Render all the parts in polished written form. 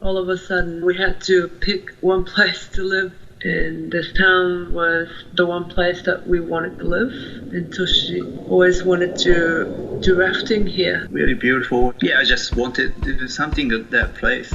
all of a sudden we had to pick one place to live. And this town was the one place that we wanted to live. And Toshi always wanted to do rafting here. Really beautiful. Yeah, I just wanted to do something at that place.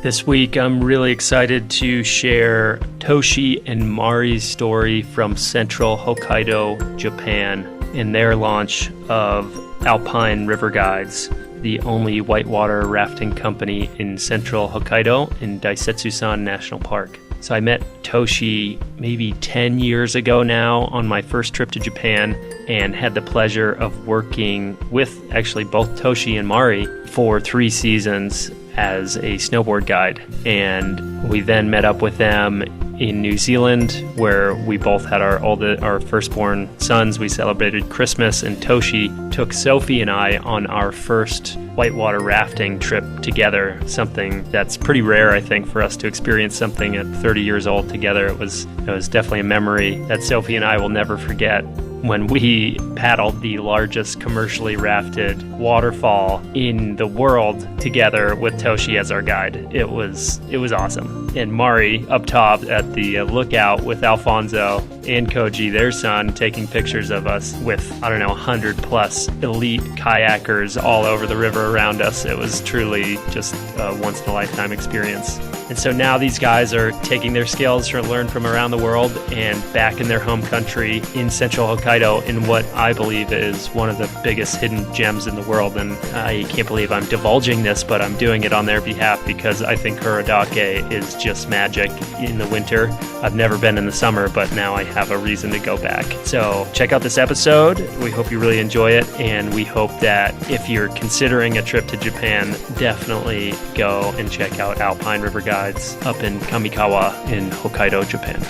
This week, I'm really excited to share Toshi and Mari's story from Central Hokkaido, Japan, in their launch of Alpine River Guides, the only whitewater rafting company in Central Hokkaido in Daisetsuzan National Park. So I met Toshi maybe 10 years ago now on my first trip to Japan and had the pleasure of working with actually both Toshi and Mari for 3 seasons as a snowboard guide. And we then met up with them in New Zealand, where we both had our firstborn sons. We celebrated Christmas, and Toshi took Sophie and I on our first whitewater rafting trip together, something that's pretty rare, I think, for us to experience something at 30 years old together. It was definitely a memory that Sophie and I will never forget. When we paddled the largest commercially rafted waterfall in the world together with Toshi as our guide. It was awesome. And Mari up top at the lookout with Alfonso and Kouji, their son, taking pictures of us with, 100 plus elite kayakers all over the river around us. It was truly just a once in a lifetime experience. And so now these guys are taking their skills to learn from around the world and back in their home country in Central Hokkaido in what I believe is one of the biggest hidden gems in the world. And I can't believe I'm divulging this, but I'm doing it on their behalf because I think Kurodake is just magic in the winter. I've never been in the summer, but now I have a reason to go back. So check out this episode. We hope you really enjoy it. And we hope that if you're considering a trip to Japan, definitely go and check out Alpine River Guides up in Kamikawa in Hokkaido, Japan.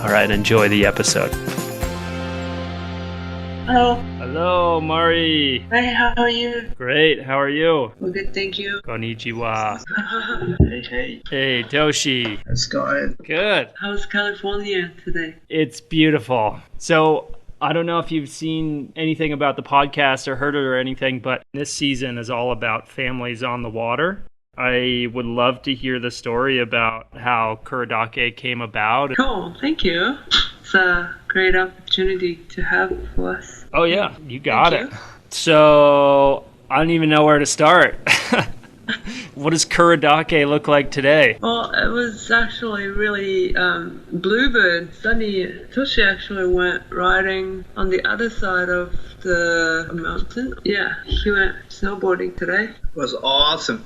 All right, enjoy the episode. Hello. Hello, Mari. Hey, how are you? Great, how are you? Well, good, thank you. Konnichiwa. Hey. Hey, Toshi. How's it going? Good. How's California today? It's beautiful. So, I don't know if you've seen anything about the podcast or heard it or anything, but this season is all about families on the water. I would love to hear the story about how Kurodake came about. Cool, thank you. It's a great opportunity to have for us. Oh yeah, you got Thank it. you. So I don't even know where to start. What does Kurodake look like today? Well, it was actually really bluebird, sunny. Toshi actually went riding on the other side of the mountain. Yeah, he went snowboarding today. It was awesome.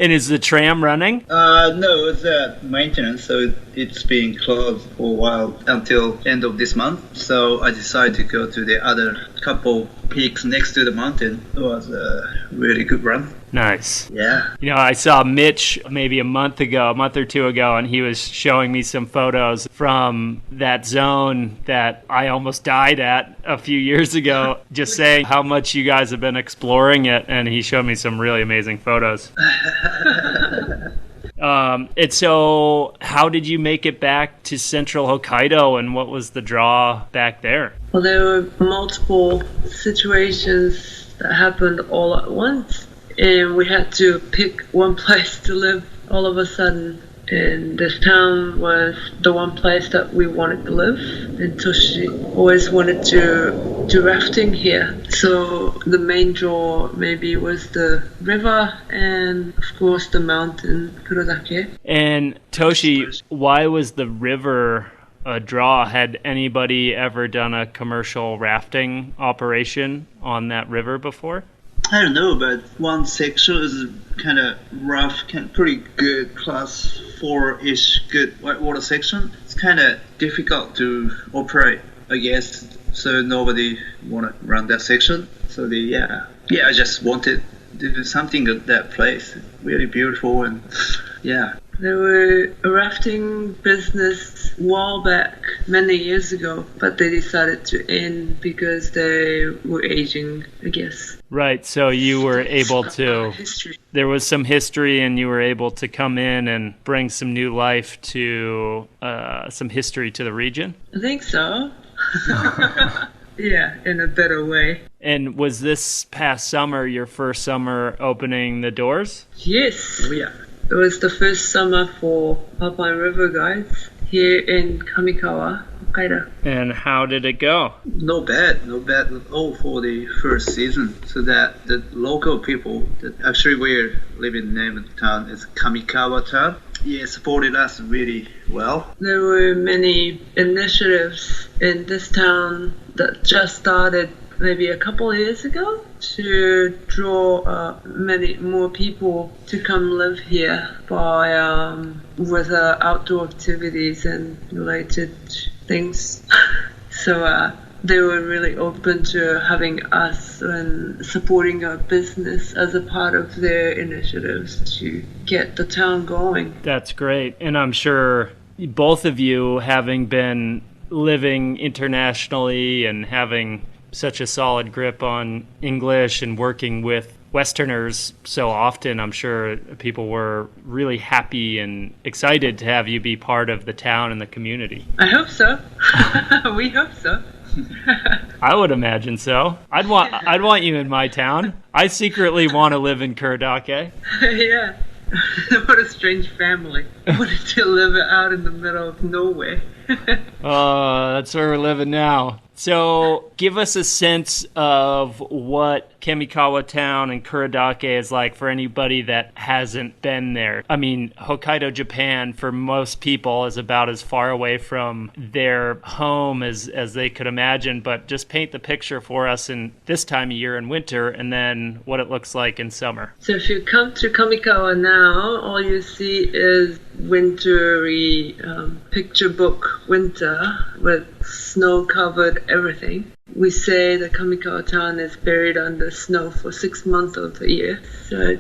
And is the tram running? No, it's maintenance, so it's been closed for a while until end of this month. So I decided to go to the other couple peaks next to the mountain. It was a really good run. Nice. Yeah. You know, I saw Mitch maybe a month or 2 ago, and he was showing me some photos from that zone that I almost died at a few years ago, just saying how much you guys have been exploring it, and he showed me some really amazing photos. And so how did you make it back to Central Hokkaido, and what was the draw back there? Well, there were multiple situations that happened all at once, and we had to pick one place to live all of a sudden. And this town was the one place that we wanted to live. And Toshi always wanted to do rafting here. So the main draw maybe was the river and, of course, the mountain, Kurodake. And Toshi, why was the river a draw? Had anybody ever done a commercial rafting operation on that river before? I don't know, but one section is kind of rough, pretty good class 4-ish good whitewater section. It's kind of difficult to operate, I guess, so nobody want to run that section. So I just wanted to do something at that place. Really beautiful, and yeah. There were a rafting business a while back, many years ago, but they decided to end because they were aging, I guess. Right, so you were able to, History. there was some history and you were able to come in and bring some new life to, some history to the region? I think so. Yeah, in a better way. And was this past summer your first summer opening the doors? Yes. Oh, yeah. It was the first summer for Alpine River Guides here in Kamikawa, Hokkaido. And how did it go? Not bad at all for the first season. So that the local people, that actually we're living in the name of the town is Kamikawa Town. Yeah, supported us really well. There were many initiatives in this town that just started maybe a couple of years ago to draw many more people to come live here by with outdoor activities and related things. So they were really open to having us and supporting our business as a part of their initiatives to get the town going. That's great. And I'm sure both of you, having been living internationally and having such a solid grip on English and working with Westerners so often, I'm sure people were really happy and excited to have you be part of the town and the community. I hope so. We hope so. I would imagine so. I'd want you in my town. I secretly want to live in Kurodake. Yeah. What a strange family. Wanted to live out in the middle of nowhere. That's where we're living now. So give us a sense of what Kamikawa Town and Kurodake is like for anybody that hasn't been there. I mean, Hokkaido, Japan, for most people is about as far away from their home as they could imagine, but just paint the picture for us in this time of year in winter and then what it looks like in summer. So if you come to Kamikawa now, all you see is wintry picture book winter with snow-covered everything. We say that Kamikawa Town is buried under snow for 6 months of the year. So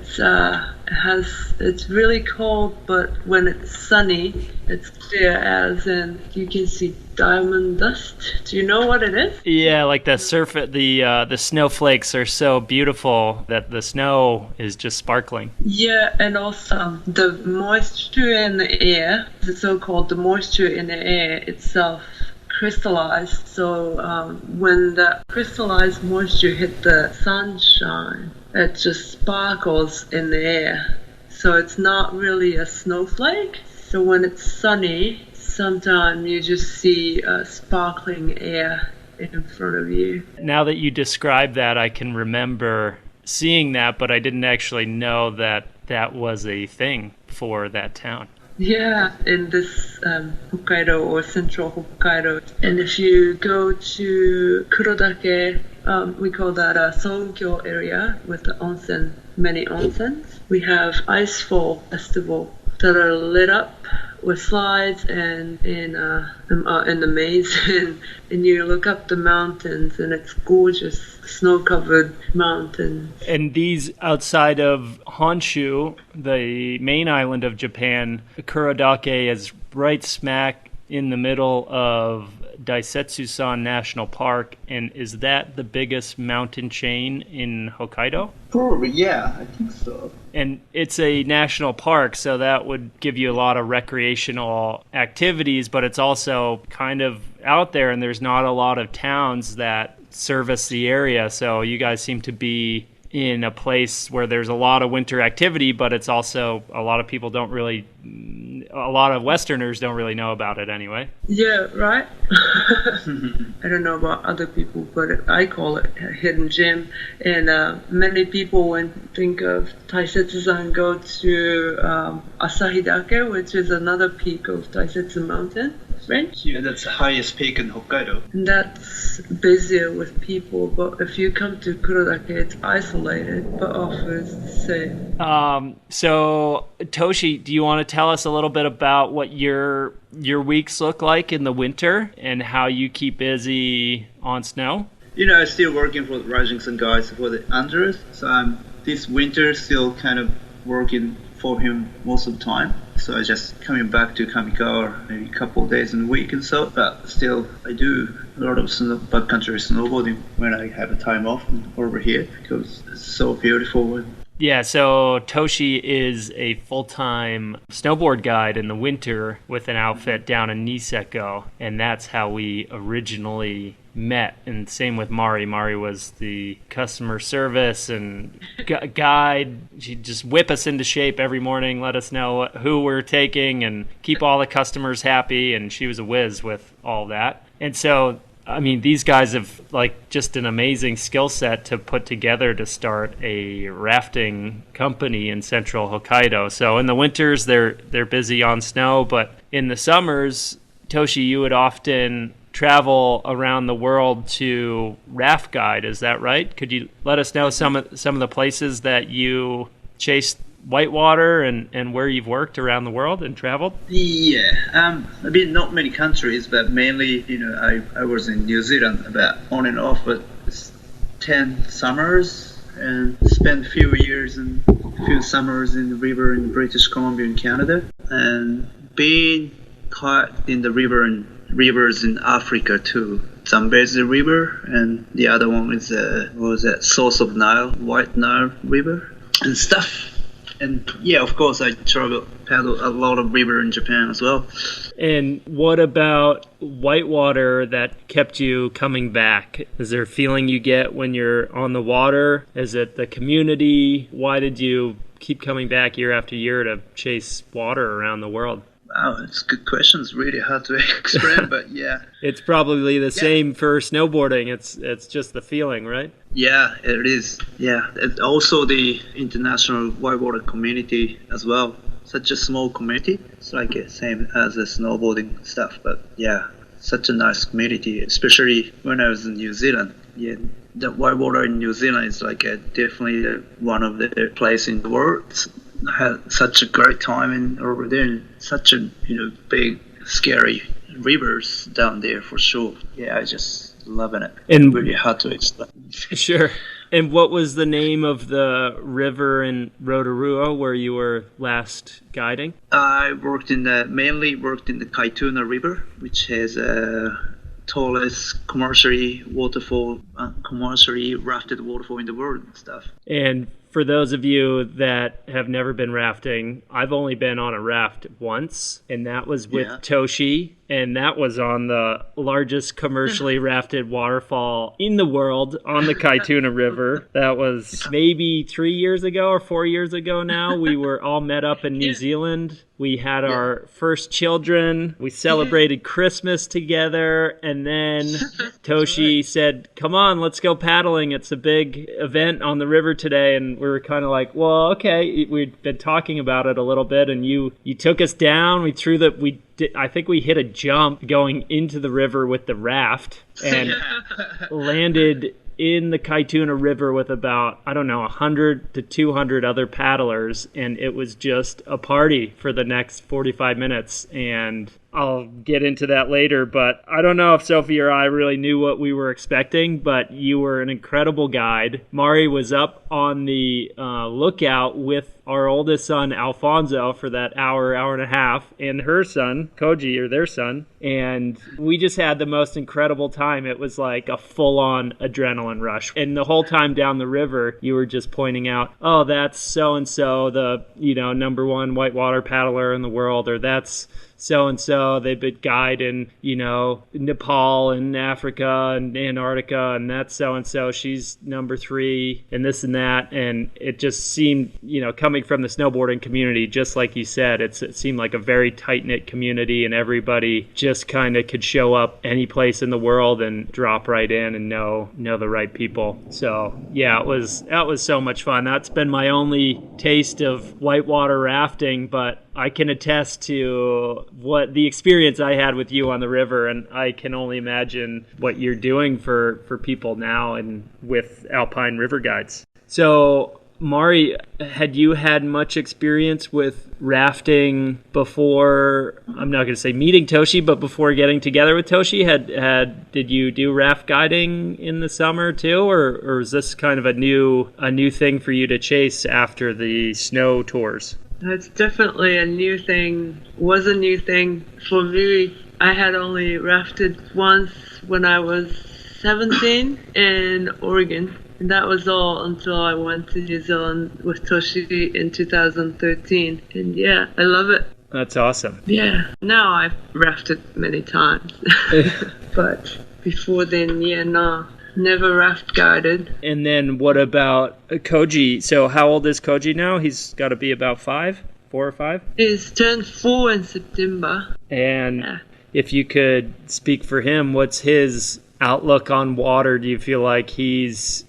it's really cold, but when it's sunny, it's clear as in you can see diamond dust. Do you know what it is? Yeah, like the snowflakes are so beautiful that the snow is just sparkling. Yeah, and also the moisture in the air, the so-called the moisture in the air itself crystallized. So when the crystallized moisture hit the sunshine, it just sparkles in the air. So it's not really a snowflake. So when it's sunny, sometimes you just see sparkling air in front of you. Now that you describe that, I can remember seeing that, but I didn't actually know that that was a thing for that town. Yeah, in this Hokkaido or Central Hokkaido. And if you go to Kurodake, we call that a Songyo area with the onsen, many onsens. We have Icefall Festival that are lit up with slides and in the maze, and you look up the mountains and it's gorgeous snow-covered mountains. And these outside of Honshu, the main island of Japan, Kurodake is right smack in the middle of Daisetsuzan National Park, and is that the biggest mountain chain in Hokkaido? Probably, yeah, I think so. And it's a national park, so that would give you a lot of recreational activities, but it's also kind of out there, and there's not a lot of towns that service the area, so you guys seem to be in a place where there's a lot of winter activity, but it's also a lot of people a lot of Westerners don't really know about it anyway. Yeah, right? I don't know about other people, but I call it a hidden gem. And many people, when think of Daisetsuzan, go to Asahidake, which is another peak of Daisetsu Mountains. Right? Yeah, that's the highest peak in Hokkaido. And that's busier with people, but if you come to Kurodake, it's isolated, but offers the same. So, Toshi, do you want to tell us a little bit about what your weeks look like in the winter and how you keep busy on snow? You know, I'm still working for the Rising Sun Guides for the Andres, so I'm this winter still kind of working for him most of the time. So I just coming back to Kamikawa maybe a couple of days in a week and so, but still I do a lot of backcountry snowboarding when I have a time off over here because it's so beautiful. Yeah, so Toshi is a full-time snowboard guide in the winter with an outfit down in Niseko, and that's how we originally met, and same with Mari. Mari was the customer service and guide. She'd just whip us into shape every morning, let us know who we're taking and keep all the customers happy, and she was a whiz with all that. And so, I mean, these guys have like just an amazing skill set to put together to start a rafting company in Central Hokkaido. So in the winters, they're busy on snow, but in the summers, Toshi, you would often travel around the world to raft guide. Is that right? Could you let us know some of the places that you chased whitewater and where you've worked around the world and traveled? Yeah, I mean, not many countries, but mainly, I was in New Zealand about on and off, but 10 summers, and spent a few years and a few summers in the river in British Columbia and Canada, and been caught in the rivers in Africa too. Zambezi River, and the other one is Source of Nile, White Nile River and stuff. And yeah, of course, I paddled a lot of river in Japan as well. And what about whitewater that kept you coming back? Is there a feeling you get when you're on the water? Is it the community? Why did you keep coming back year after year to chase water around the world? Wow, it's a good question. It's really hard to explain, but yeah. It's probably the same for snowboarding. It's just the feeling, right? Yeah, it is. Yeah, and also the international whitewater community as well. Such a small community. It's like the same as the snowboarding stuff, but yeah, such a nice community, especially when I was in New Zealand. Yeah, the whitewater in New Zealand is like definitely one of the places in the world. I had such a great time over there. Such a big, scary rivers down there for sure. Yeah, I just loving it. And really hard to explain. Sure. And what was the name of the river in Rotorua where you were last guiding? I mainly worked in the Kaituna River, which has tallest commercially rafted waterfall in the world and stuff. And for those of you that have never been rafting, I've only been on a raft once, and that was with Toshi, and that was on the largest commercially rafted waterfall in the world on the Kaituna River. That was maybe 3 years ago or 4 years ago now. We were all met up in New Zealand. We had our first children. We celebrated Christmas together, and then Toshi said, "Come on, let's go paddling. It's a big event on the river today." And we were kind of like, well, okay. We'd been talking about it a little bit, and you took us down. I think we hit a jump going into the river with the raft and landed in the Kaituna River with about, 100 to 200 other paddlers, and it was just a party for the next 45 minutes. And I'll get into that later, but I don't know if Sophie or I really knew what we were expecting, but you were an incredible guide. Mari was up on the lookout with our oldest son, Alfonso, for that hour and a half, and her son, Kouji, or their son, and we just had the most incredible time. It was like a full-on adrenaline rush. And the whole time down the river, you were just pointing out, oh, that's so-and-so, the, number one whitewater paddler in the world, or that's so-and-so, they've been guide in, Nepal and Africa and Antarctica, and that's so-and-so, she's number 3, and this and that. And it just seemed, coming from the snowboarding community, just like you said, it seemed like a very tight-knit community, and everybody just kind of could show up any place in the world and drop right in and know the right people. So, yeah, that was so much fun. That's been my only taste of whitewater rafting, but I can attest to what the experience I had with you on the river, and I can only imagine what you're doing for people now and with Alpine River Guides. So, Mari, had you had much experience with rafting before, I'm not going to say meeting Toshi, but before getting together with Toshi? Did you do raft guiding in the summer too, or is this kind of a new thing for you to chase after the snow tours? It's definitely a new thing. Was a new thing for me. I had only rafted once when I was 17 in Oregon. And that was all until I went to New Zealand with Toshi in 2013. And yeah, I love it. That's awesome. Yeah. Now I've rafted many times. But before then, no. Never raft guided. And then what about Kouji? So how old is Kouji now? He's got to be about 4 or 5? He's turned 4 in September. And if you could speak for him, what's his outlook on water? Do you feel like he's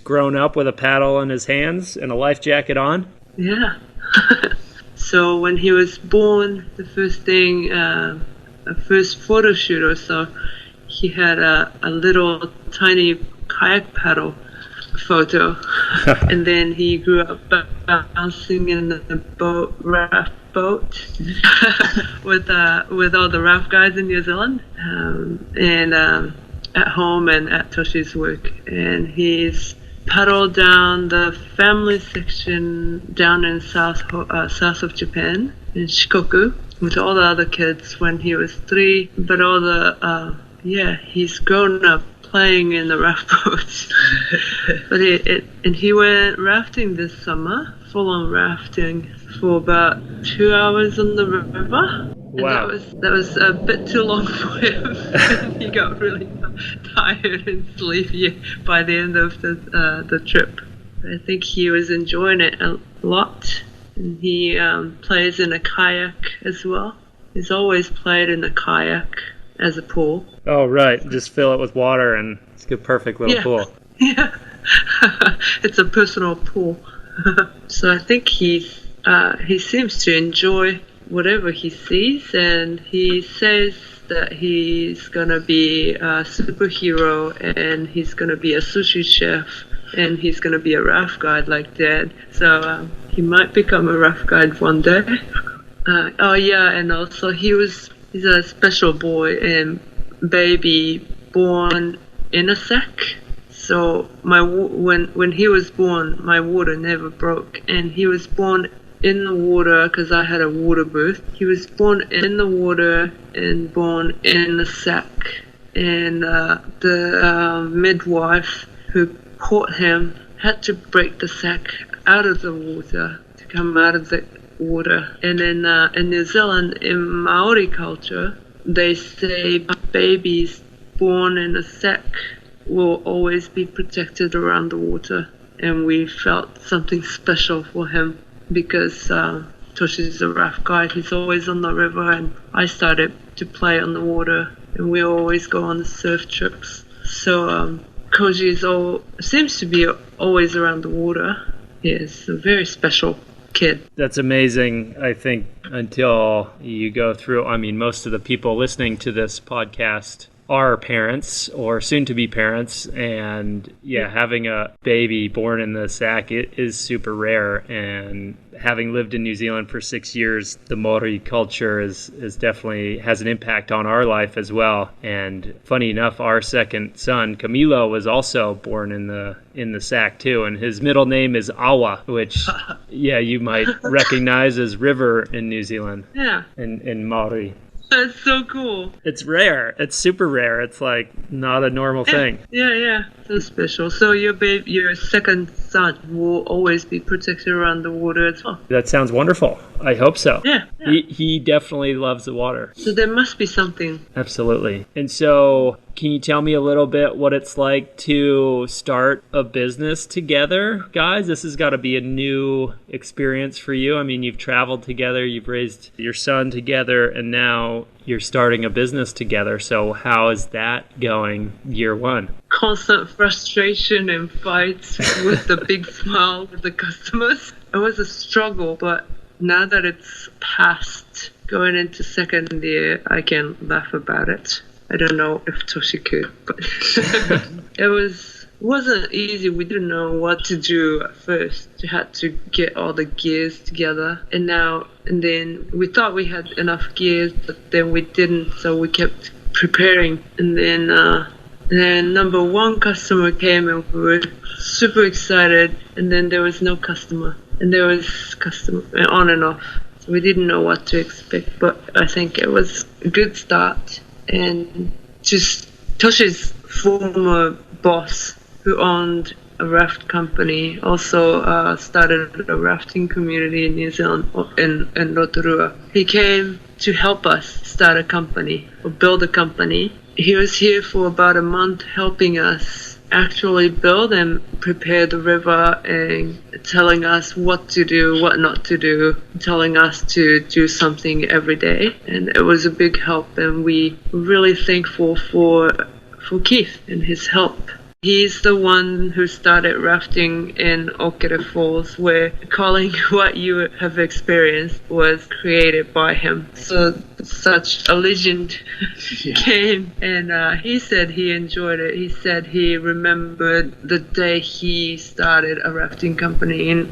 grown up with a paddle in his hands and a life jacket on? Yeah. So when he was born, the first thing, a first photo shoot or so, he had a little tiny kayak paddle photo. And then he grew up bouncing in the raft boat with all the raft guides in New Zealand, and at home and at Toshi's work. And he's paddled down the family section down in south of Japan, in Shikoku, with all the other kids when he was 3. But all the he's grown up playing in the raft boats. But he went rafting this summer, full-on rafting, for about 2 hours on the river. Wow. And that was a bit too long for him. He got really tired and sleepy by the end of the trip. I think he was enjoying it a lot. And he plays in a kayak as well. He's always played in a kayak as a pool. Oh, right. Just fill it with water and it's a perfect little pool. Yeah. It's a personal pool. So I think he seems to enjoy whatever he sees, and he says that he's going to be a superhero, and he's going to be a sushi chef, and he's going to be a raft guide like Dad. So he might become a raft guide one day. And also he's a special boy and baby born in a sack. So when he was born, my water never broke, and he was born in the water because I had a water birth. He was born in the water and born in the sack, and the midwife who caught him had to break the sack out of the water to come out of the water. And in New Zealand, in Maori culture, they say babies born in a sack will always be protected around the water, and we felt something special for him because Toshi's a raft guide. He's always on the river, and I started to play on the water, and we always go on the surf trips. So Kouji seems to be always around the water. He is a very special kid. That's amazing. I think until you go through, most of the people listening to this podcast are parents or soon to be parents, and having a baby born in the sack, it is super rare. And having lived in New Zealand for 6 years, the Maori culture is definitely has an impact on our life as well. And funny enough, our second son Camilo was also born in the sack too, and his middle name is Awa, which you might recognize as river in New Zealand. In Maori. That's so cool. It's rare. It's super rare. It's like not a normal thing. Yeah. So special. So your second son will always be protected around the water as well. That sounds wonderful. I hope so. Yeah. He definitely loves the water. So there must be something. Absolutely. And so can you tell me a little bit what it's like to start a business together, guys? This has got to be a new experience for you. You've traveled together, you've raised your son together, and now you're starting a business together. So how is that going year one? Constant frustration and fights with the big smile with the customers. It was a struggle, but now that it's past, going into second year, I can laugh about it. I don't know if Toshi could, but it wasn't easy. We didn't know what to do at first. We had to get all the gears together, and then we thought we had enough gears, but then we didn't, so we kept preparing. And then number one customer came, and we were super excited, and then there was no customer, and there was customer on and off. So we didn't know what to expect, but I think it was a good start. And just Toshi's former boss, who owned a raft company, also started a rafting community in New Zealand, in Rotorua. He came to help us start a company or build a company, he was here for about a month helping us actually build and prepare the river and telling us what to do, what not to do, telling us to do something every day. And it was a big help, and we were really thankful for Keith and his help. He's the one who started rafting in Afuera Falls, where calling what you have experienced was created by him. So such a legend came, and he said he enjoyed it. He said he remembered the day he started a rafting company in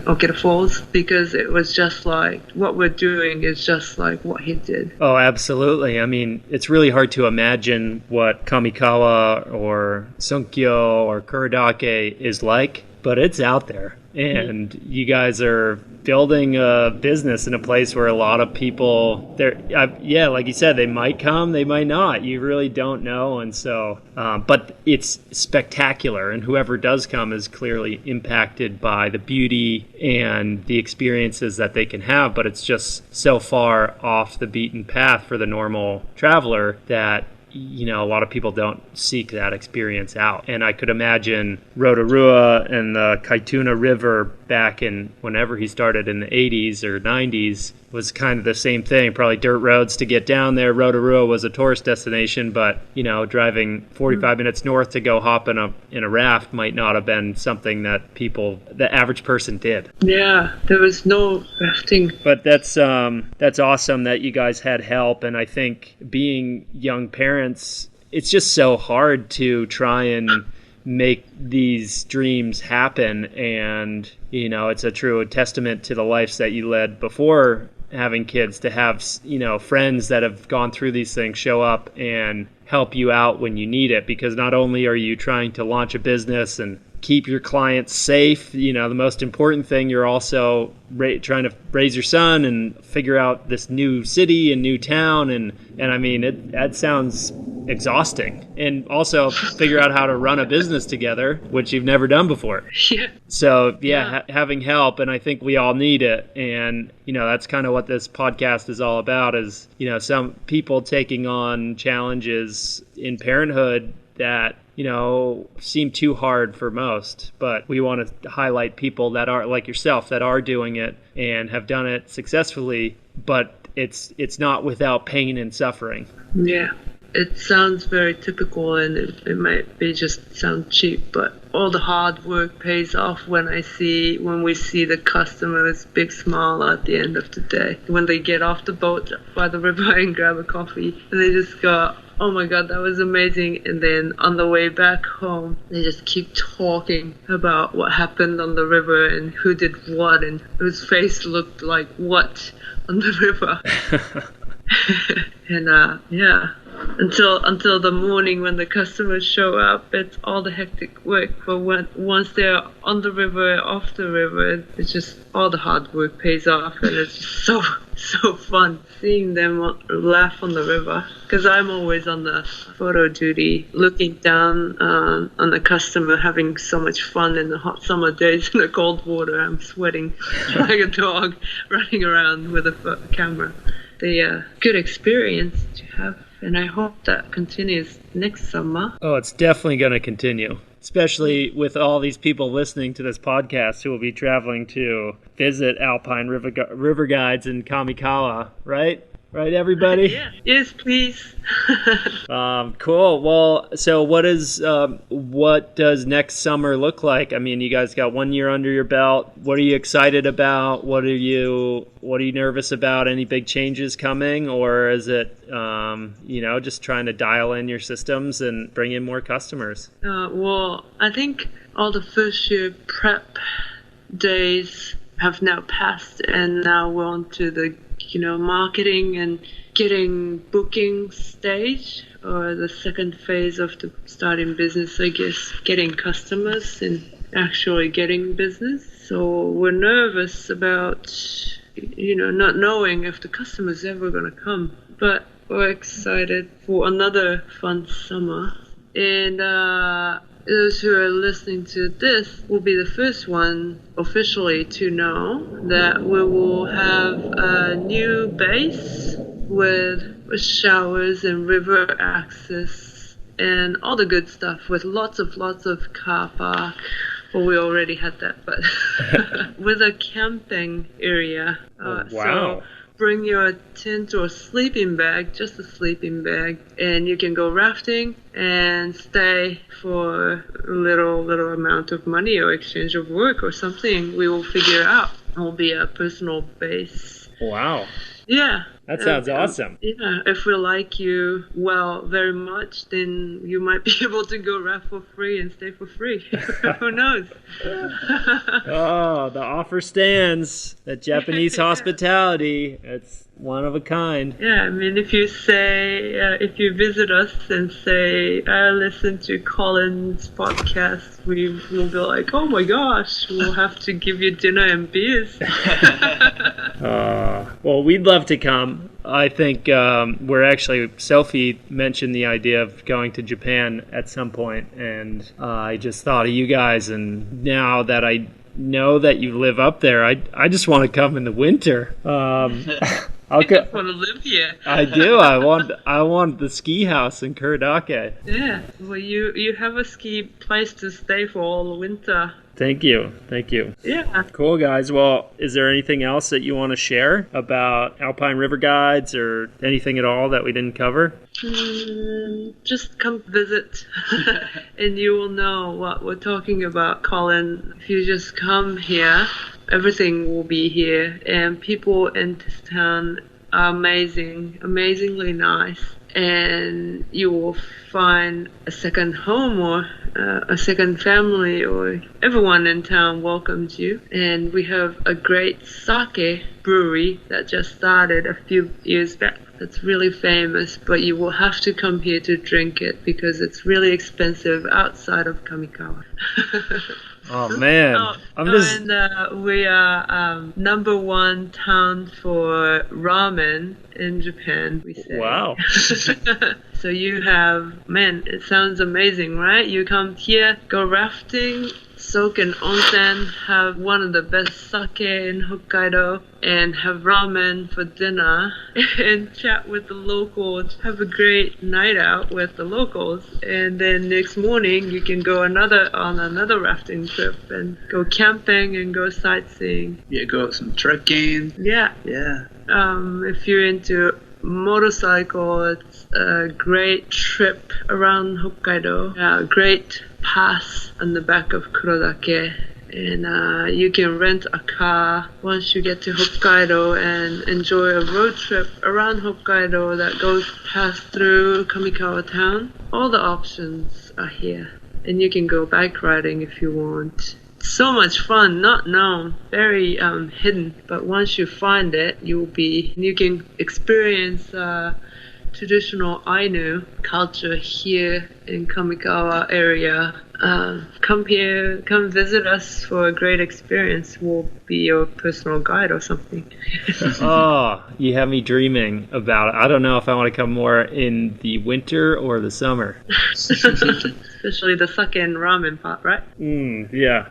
Afuera Falls, because it was just like what we're doing is just like what he did. Oh, absolutely. I mean, it's really hard to imagine what Kamikawa or Sunkyo or Kurodake is like, but it's out there. And you guys are building a business in a place where a lot of people, like you said, they might come, they might not. You really don't know. And so, but it's spectacular. And whoever does come is clearly impacted by the beauty and the experiences that they can have. But it's just so far off the beaten path for the normal traveler that, you know, a lot of people don't seek that experience out. And I could imagine Rotorua and the Kaituna River back in whenever he started in the 80s or 90s was kind of the same thing. Probably dirt roads to get down there. Rotorua was a tourist destination, but, you know, driving 45 minutes north to go hop in a raft might not have been something that the average person did. Yeah, there was no rafting. But that's awesome that you guys had help. And I think being young parents, it's just so hard to try and make these dreams happen. And, you know, it's a true testament to the lives that you led before having kids, to have, you know, friends that have gone through these things show up and help you out when you need it. Because not only are you trying to launch a business and keep your clients safe, you know, the most important thing, you're also trying to raise your son and figure out this new city and new town. And I mean, that sounds exhausting. And also figure out how to run a business together, which you've never done before. Yeah. So, having help, and I think we all need it. And, you know, that's kind of what this podcast is all about is, you know, some people taking on challenges in parenthood that, you know, seem too hard for most, but we want to highlight people that are like yourself that are doing it and have done it successfully, but it's not without pain and suffering. Yeah, it sounds very typical, and it might be just sound cheap, but all the hard work pays off when we see the customers' big smile at the end of the day, when they get off the boat by the river and grab a coffee, and they just go, oh my God, that was amazing. And then on the way back home, they just keep talking about what happened on the river and who did what and whose face looked like what on the river. And until the morning when the customers show up, it's all the hectic work. But once they're on the river, off the river, it's just all the hard work pays off, and it's just so fun seeing them laugh on the river. Because I'm always on the photo duty, looking down on the customer having so much fun in the hot summer days in the cold water. I'm sweating like a dog running around with a camera. The good experience to have, and I hope that continues next summer. Oh, it's definitely going to continue, especially with all these people listening to this podcast who will be traveling to visit Alpine River Guides in Kamikawa, right? Right, everybody? Yeah. Yes, please. Cool. Well, so what does next summer look like? I mean, you guys got 1 year under your belt. What are you excited about? What are you nervous about? Any big changes coming, or is it, just trying to dial in your systems and bring in more customers? Well, I think all the first year prep days have now passed, and now we're on to the marketing and getting booking stage, or the second phase of the starting business, I guess, getting customers and actually getting business. So we're nervous about, not knowing if the customer's ever going to come, but we're excited for another fun summer. And those who are listening to this will be the first one officially to know that we will have a new base with showers and river access and all the good stuff with lots of car park. Well, we already had that, but with a camping area. Wow. So bring your tent or sleeping bag, just a sleeping bag, and you can go rafting and stay for a little amount of money or exchange of work or something. We will figure out. It will be a personal base. Wow. Yeah. That sounds awesome. Yeah, if we like you very much, then you might be able to go raft for free and stay for free. Who knows? Oh, the offer stands. That Japanese hospitality. It's one of a kind. Yeah, I mean, if you if you visit us and say, I listened to Colin's podcast, we will be like, oh my gosh, we'll have to give you dinner and beers. Well, we'd love to come. I think Sophie mentioned the idea of going to Japan at some point, and I just thought of you guys, and now that I know that you live up there, I just want to come in the winter. I just want to live here. I do. I want the ski house in Kurodake. Yeah. Well, you have a ski place to stay for all winter. Thank you. Yeah. Cool, guys. Well, is there anything else that you want to share about Alpine River Guides or anything at all that we didn't cover? Just come visit and you will know what we're talking about, Colin. If you just come here, everything will be here, and people in this town are amazingly nice, and you will find a second home or a second family, or everyone in town welcomes you. And we have a great sake brewery that just started a few years back. That's really famous, but you will have to come here to drink it because it's really expensive outside of Kamikawa. Oh man, And we are number one town for ramen in Japan, we say. Wow. So you have, it sounds amazing, right? You come here, go rafting, soak in onsen, have one of the best sake in Hokkaido, and have ramen for dinner, and chat with the locals, have a great night out with the locals, and then next morning you can go on another rafting trip and go camping and go sightseeing. Yeah, go some trekking. Yeah. If you're into motorcycle, it's a great trip around Hokkaido. A great pass on the back of Kurodake, and you can rent a car once you get to Hokkaido and enjoy a road trip around Hokkaido that goes past through Kamikawa Town. All the options are here, and you can go bike riding if you want. So much fun, not known, very hidden, but once you find it, you can experience traditional Ainu culture here in Kamikawa area. Come visit us for a great experience. We'll be your personal guide or something. Oh, you have me dreaming about it. I don't know if I want to come more in the winter or the summer. Especially the sake and ramen part, right? Yeah.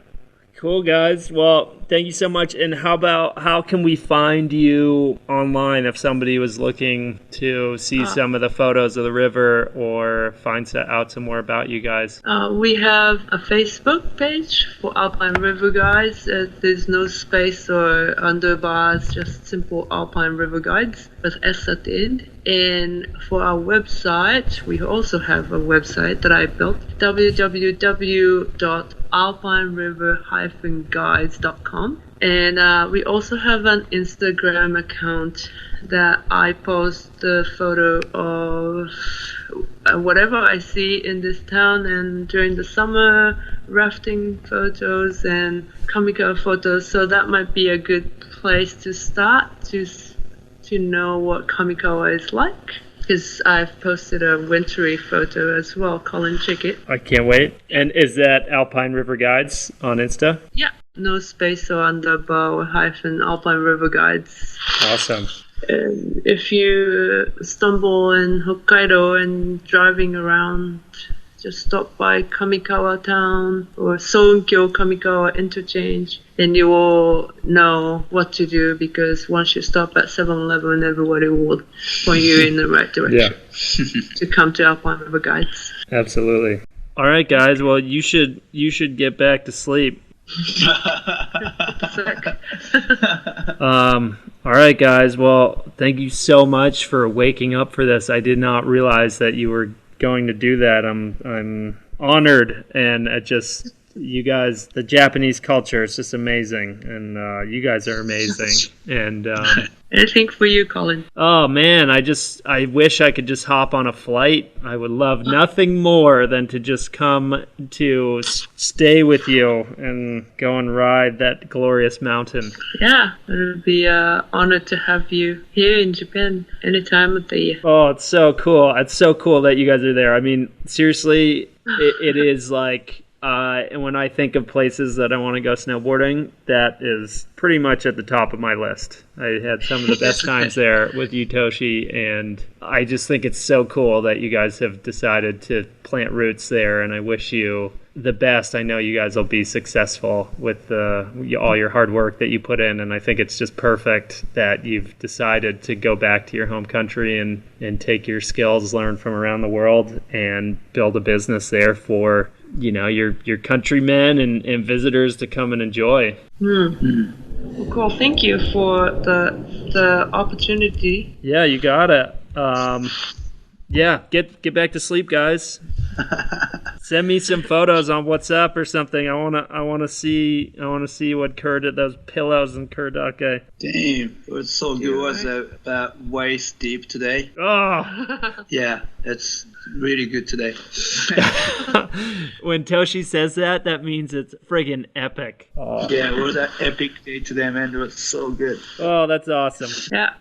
Cool, guys. Well, thank you so much. And how can we find you online if somebody was looking to see some of the photos of the river or find out some more about you guys? We have a Facebook page for Alpine River Guides. There's no space or underbars, just simple Alpine River Guides with S at the end. And for our website, we also have a website that I built, www.alpineriver-guides.com. And we also have an Instagram account that I post the photo of whatever I see in this town, and during the summer, rafting photos and Kamikawa photos. So that might be a good place to start to know what Kamikawa is like, because I've posted a wintry photo as well. Colin, check it. I can't wait. And is that Alpine River Guides on Insta? Yeah, no space or underbar or hyphen, Alpine River Guides. Awesome. And if you stumble in Hokkaido and driving around just stop by Kamikawa Town or Sonkyo Kamikawa interchange, and you will know what to do, because once you stop at 7-Eleven, everybody will point you in the right direction to come to Alpine River Guides. Absolutely. All right, guys. Well, you should get back to sleep. All right, guys. Well, thank you so much for waking up for this. I did not realize that you were going to do that. I'm honored, and you guys, the Japanese culture is just amazing, and you guys are amazing. And anything for you, Colin? Oh man, I wish I could just hop on a flight. I would love nothing more than to just come to stay with you and go and ride that glorious mountain. Yeah, it would be an honor to have you here in Japan any time of the year. Oh, it's so cool. It's so cool that you guys are there. I mean, seriously, it is like... and when I think of places that I want to go snowboarding, that is pretty much at the top of my list. I had some of the best times there with you, Toshi, and I just think it's so cool that you guys have decided to plant roots there, and I wish you the best. I know you guys will be successful with all your hard work that you put in, and I think it's just perfect that you've decided to go back to your home country and take your skills learned from around the world and build a business there for your countrymen and visitors to come and enjoy. Well, cool. Thank you for the opportunity. Yeah, you got it. Yeah, get back to sleep, guys. Send me some photos on WhatsApp or something. I wanna see what occurred at those pillows in Kurodake. Damn, it was so good. It was about waist deep today. Oh, yeah, it's really good today. When Toshi says that means it's friggin' epic. Oh. Yeah, it was an epic day today, man. It was so good. Oh, that's awesome. Yeah,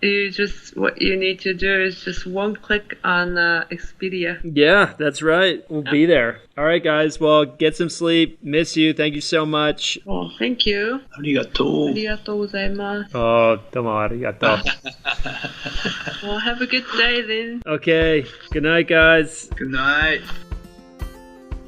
what you need to do is just one click on Expedia. Yeah, that's right. We'll be there. All right, guys. Well, get some sleep. Miss you. Thank you so much. Oh, thank you. Arigatou. Arigatou gozaimasu. Oh, domo arigatou. Well, have a good day then. Okay. Good night, guys. Good night.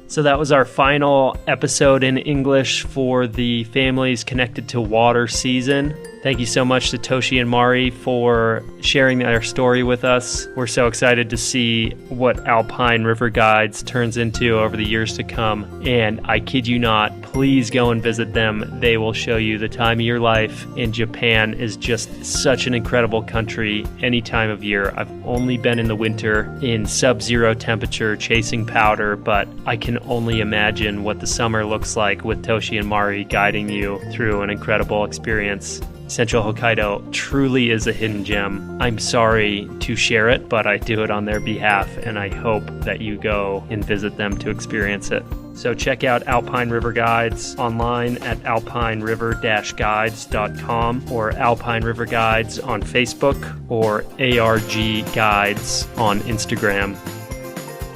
So that was our final episode in English for the Families Connected to Water season. Thank you so much to Toshi and Mari for sharing their story with us. We're so excited to see what Alpine River Guides turns into over the years to come. And I kid you not, please go and visit them. They will show you the time of your life. And Japan is just such an incredible country any time of year. I've only been in the winter in sub-zero temperature chasing powder, but I can only imagine what the summer looks like with Toshi and Mari guiding you through an incredible experience. Central Hokkaido truly is a hidden gem. I'm sorry to share it, but I do it on their behalf, and I hope that you go and visit them to experience it. So check out Alpine River Guides online at alpineriver-guides.com or Alpine River Guides on Facebook or ARG Guides on Instagram.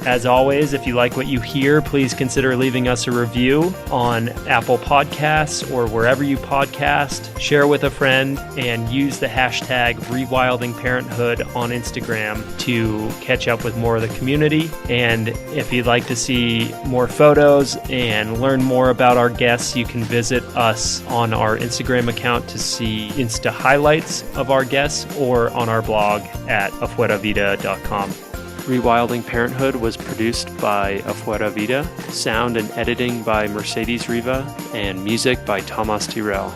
As always, if you like what you hear, please consider leaving us a review on Apple Podcasts or wherever you podcast. Share with a friend and use the hashtag Rewilding Parenthood on Instagram to catch up with more of the community. And if you'd like to see more photos and learn more about our guests, you can visit us on our Instagram account to see Insta highlights of our guests or on our blog at afueravida.com. Rewilding Parenthood was produced by Afuera Vida, sound and editing by Mercedes Riva, and music by Thomas Tyrell.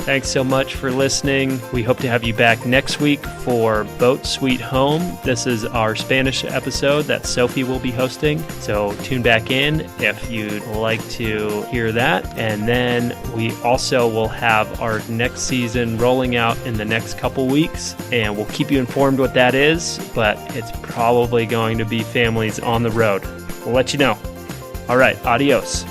Thanks so much for listening. We hope to have you back next week for Boat Sweet Home. This is our Spanish episode that Sophie will be hosting, so tune back in if you'd like to hear that. And then we also will have our next season rolling out in the next couple weeks, and we'll keep you informed what that is, but it's probably going to be families on the road. We'll let you know. All right, adios.